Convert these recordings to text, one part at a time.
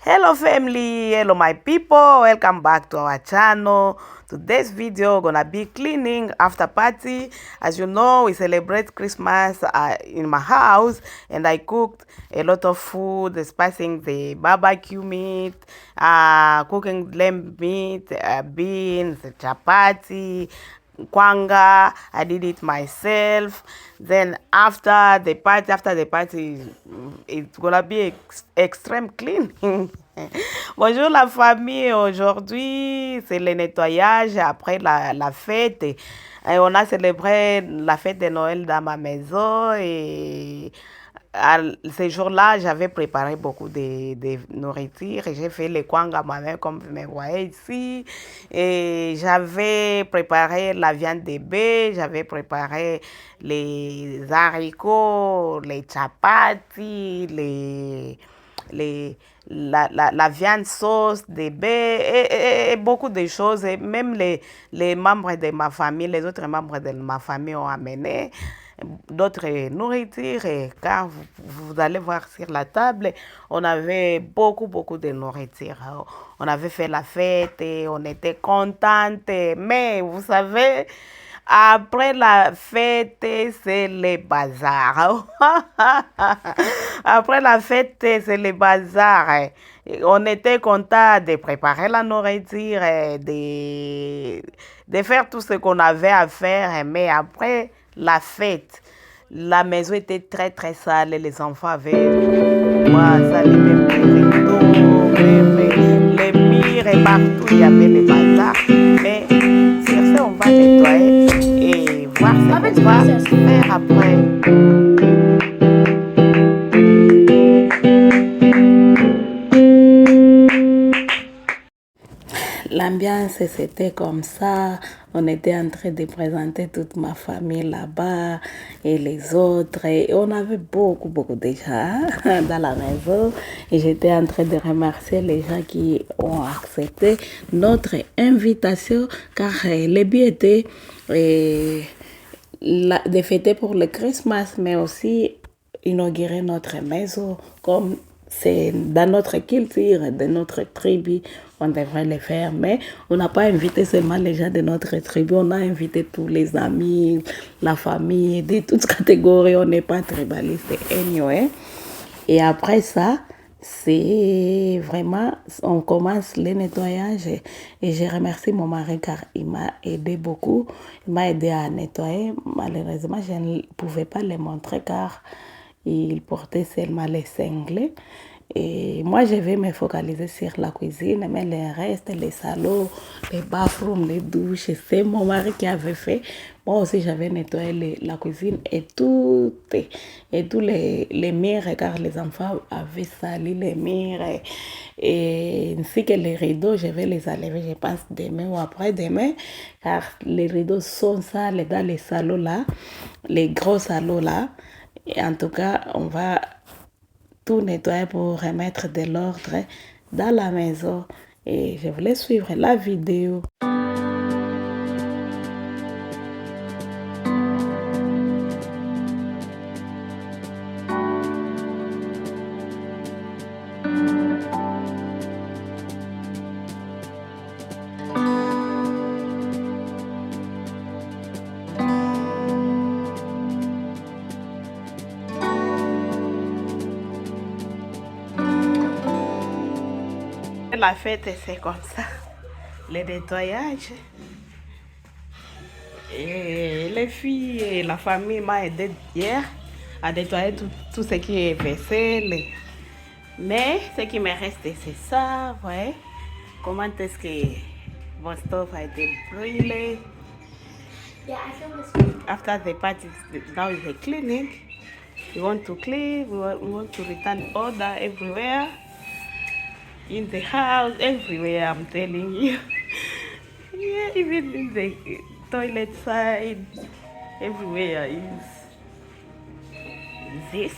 Hello family, hello my people, welcome back to our channel. Today's video gonna be cleaning after party. As you know, we celebrate Christmas in my house, and I cooked a lot of food, spicing the barbecue meat, cooking lamb meat, beans, chapati, kwanga. I did it myself. Then after the party, it's gonna be extreme cleaning. Bonjour la famille, aujourd'hui c'est le nettoyage après la fête. Et on a célébré la fête de Noël dans ma maison et ces jours-là, j'avais préparé beaucoup de nourriture et j'ai fait les kwanga moi-même comme vous me voyez ici. Et j'avais préparé la viande de bœuf, j'avais préparé les haricots, les chapati, la viande sauce de bœuf et beaucoup de choses. Et même les membres de ma famille, les autres membres de ma famille ont amené d'autres nourritures. Et quand vous allez voir sur la table, on avait beaucoup de nourriture. On avait fait la fête et on était contente. Mais vous savez, après la fête, c'est le bazar. Après la fête, c'est le bazar. On était content de préparer la nourriture, de faire tout ce qu'on avait à faire. Mais après la fête, la maison était très sale. Les enfants avaient salé même les rideaux, même les murs et partout, il y avait le bazar. Mais sur ce, on va nettoyer et voir ce qu'on va faire après. L'ambiance, c'était comme ça. On était en train de présenter toute ma famille là-bas et les autres. Et on avait beaucoup de gens dans la maison. Et j'étais en train de remercier les gens qui ont accepté notre invitation car le but était de fêter pour le Christmas, mais aussi inaugurer notre maison comme c'est dans notre culture, de notre tribu, on devrait le faire. Mais on n'a pas invité seulement les gens de notre tribu, on a invité tous les amis, la famille, de toutes catégories. On n'est pas tribaliste anyway. Et après ça, c'est vraiment, on commence le nettoyage et je remercie mon mari car il m'a aidé beaucoup. Il m'a aidé à nettoyer. Malheureusement, je ne pouvais pas le montrer car il portait seulement les cinglés. Et moi, je vais me focaliser sur la cuisine, mais le reste, les salons, les bathrooms, les douches, c'est mon mari qui avait fait. Moi aussi, j'avais nettoyé la cuisine et tous les murs, car les enfants avaient sali les murs. Et ainsi que les rideaux, je vais les enlever, je pense, demain ou après-demain, car les rideaux sont sales dans les salons là, les gros salons là. Et en tout cas, on va tout nettoyer pour remettre de l'ordre dans la maison. Et je voulais suivre la vidéo. La fête, c'est comme ça. Le nettoyage. Et les filles et la famille m'ont aidé hier à nettoyer tout ce qui est vaisselle. Mais ce qui me reste, c'est ça. Ouais. Comment est-ce que votre stove a été brûlé? Yeah, I feel this. After the party, now is the cleaning. We want to clean, we want to return order everywhere. In the house, everywhere, I'm telling you. Yeah, even in the toilet side, everywhere is this.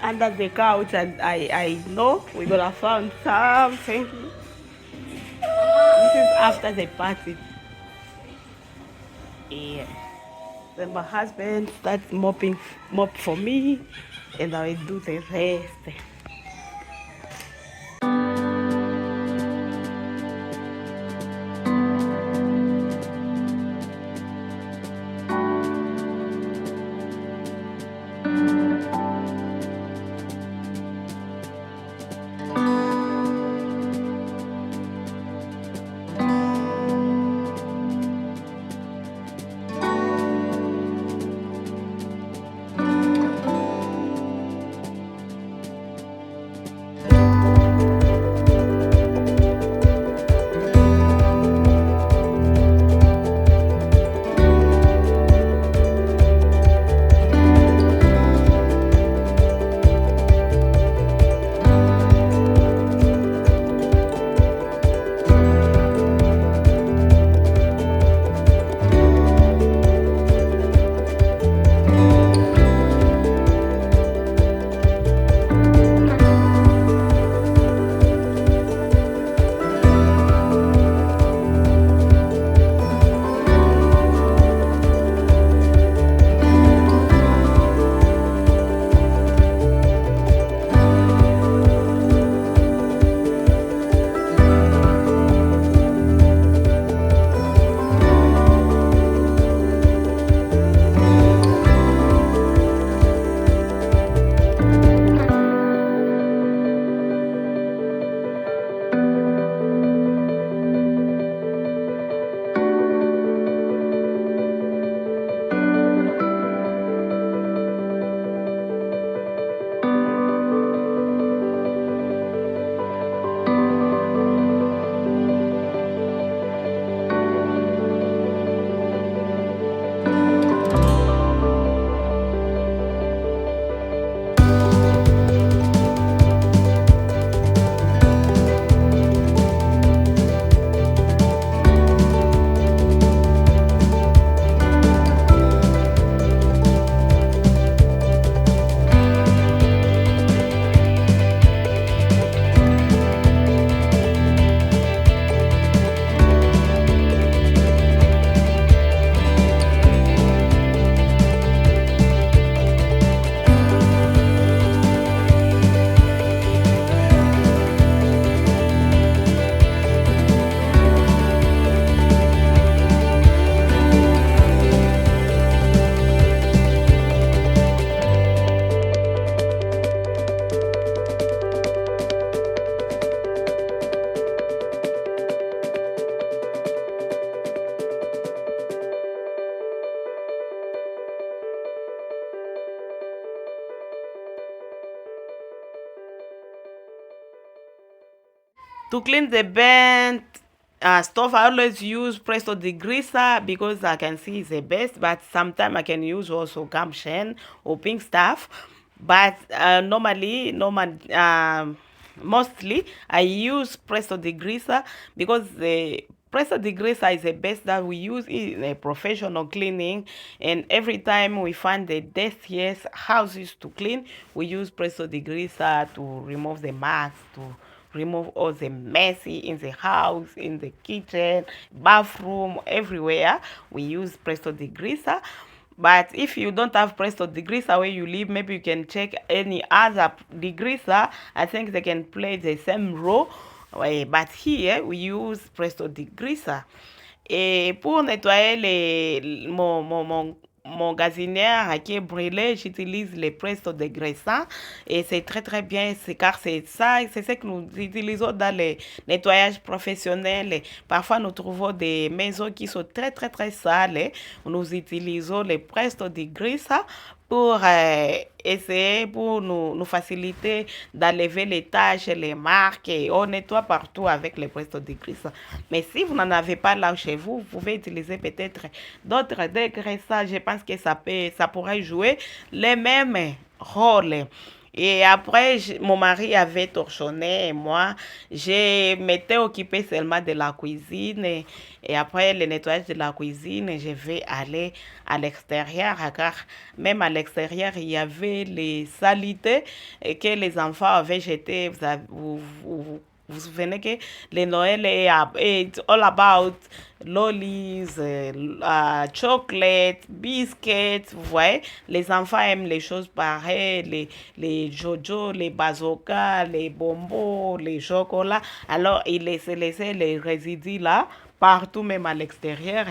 Under the couch, and I know we're gonna find something. This is after the party. Yeah. Then my husband starts mop for me, and I will do the rest. To clean the burnt stuff, I always use Presto degreaser because I can see it's the best, but sometimes I can use also Gum Shan or Pink Stuff. But mostly I use Presto degreaser because the Presto degreaser is the best that we use in a professional cleaning, and every time we find the dirtiest houses to clean, we use Presto degreaser to remove the marks, to remove all the messy in the house, in the kitchen, bathroom, everywhere. We use Presto degreaser. But if you don't have Presto degreaser where you live, maybe you can check any other degreaser. I think they can play the same role. But here we use Presto degreaser. Et pour nettoyer mon gazinière qui est brûlé, j'utilise les Presto degreaser et c'est très très bien, car c'est ça, c'est ce que nous utilisons dans les nettoyages professionnels. Parfois nous trouvons des maisons qui sont très très très sales, nous utilisons les Presto degreaser pour essayer, pour nous faciliter d'enlever les taches, les marques, et on nettoie partout avec les Presto degreaser. Mais si vous n'en avez pas là chez vous, vous pouvez utiliser peut-être d'autres degreasers. Je pense que ça pourrait jouer les mêmes rôles. Et après, mon mari avait torchonné et moi, je m'étais occupée seulement de la cuisine. Et après le nettoyage de la cuisine, je vais aller à l'extérieur, car même à l'extérieur, il y avait les saletés que les enfants avaient jetées. Vous vous souvenez que le Noël est all about lollies, chocolate, biscuits, vous voyez. Les enfants aiment les choses pareilles, les jojo, les bazookas, les bonbons, les chocolats. Alors, ils laissaient les résidus là, partout, même à l'extérieur.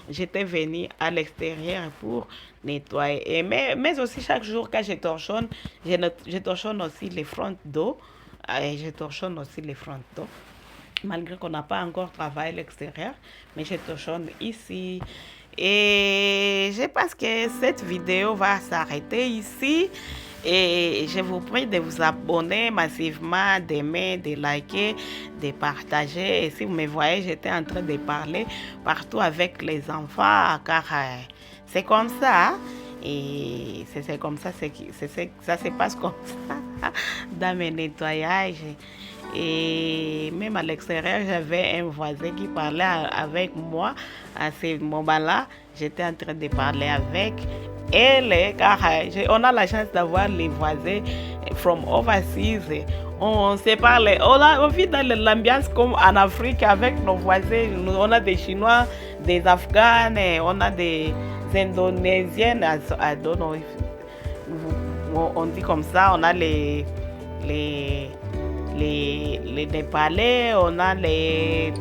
J'étais venue à l'extérieur pour nettoyer. Mais aussi, chaque jour, quand je torchonne, je torchonne aussi les fronts d'eau. Et je torchonne aussi les fronts d'eau. Malgré qu'on n'a pas encore travaillé à l'extérieur, mais je torchonne ici. Et je pense que cette vidéo va s'arrêter ici. Et je vous prie de vous abonner massivement, d'aimer, de liker, de partager. Et si vous me voyez, j'étais en train de parler partout avec les enfants, car c'est comme ça. Et c'est comme ça, ça se passe comme ça dans mes nettoyages. Et même à l'extérieur, j'avais un voisin qui parlait avec moi. À ce moment-là, j'étais en train de parler avec elle, car on a la chance d'avoir les voisins from overseas. On se parle, on vit dans l'ambiance comme en Afrique avec nos voisins. On a des Chinois, des Afghans, on a des Indonésiennes, I don't know if on dit comme ça, on a les Népalais, on a les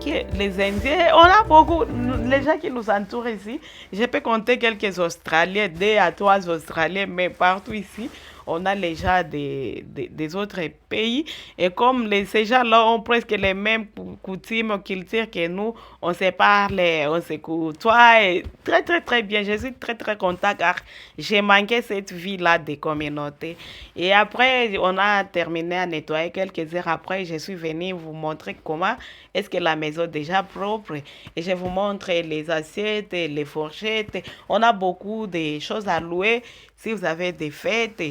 Indiens, on a beaucoup, les gens qui nous entourent ici. Je peux compter quelques Australiens, 2 à 3 Australiens, mais partout ici, on a les gens des autres pays. Et comme ces gens-là ont presque les mêmes coutumes, cultures que nous, on se parle, on se côtoie. Et très, très, très bien. Je suis très, très content car j'ai manqué cette vie-là de communauté. Et après, on a terminé à nettoyer. Quelques heures après, je suis venue vous montrer comment est-ce que la maison est déjà propre. Et je vous montre les assiettes, les fourchettes. On a beaucoup de choses à louer. Si vous avez des fêtes,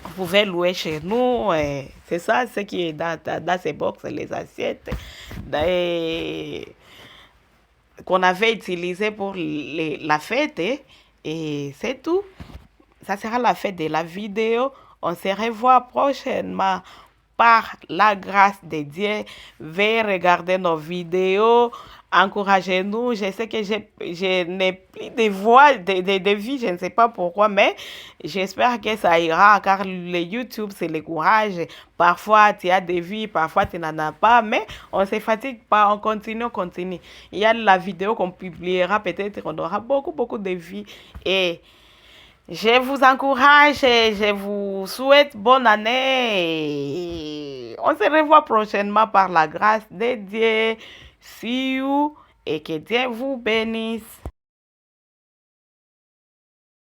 vous pouvez louer chez nous. C'est ça ce qui est dans ces box, les assiettes qu'on avait utilisées pour la fête. Et c'est tout. Ça sera la fin de la vidéo. On se revoit prochainement. Par la grâce de Dieu, veuillez regarder nos vidéos, encouragez-nous. Je sais que je n'ai plus de voix, de vie, je ne sais pas pourquoi, mais j'espère que ça ira, car le YouTube, c'est le courage. Parfois, tu as des vies, parfois, tu n'en as pas, mais on ne se fatigue pas, on continue, on continue. Il y a la vidéo qu'on publiera, peut-être on aura beaucoup, beaucoup de vies. Et je vous encourage et je vous souhaite bonne année. On se revoit prochainement par la grâce de Dieu. See you et que Dieu vous bénisse.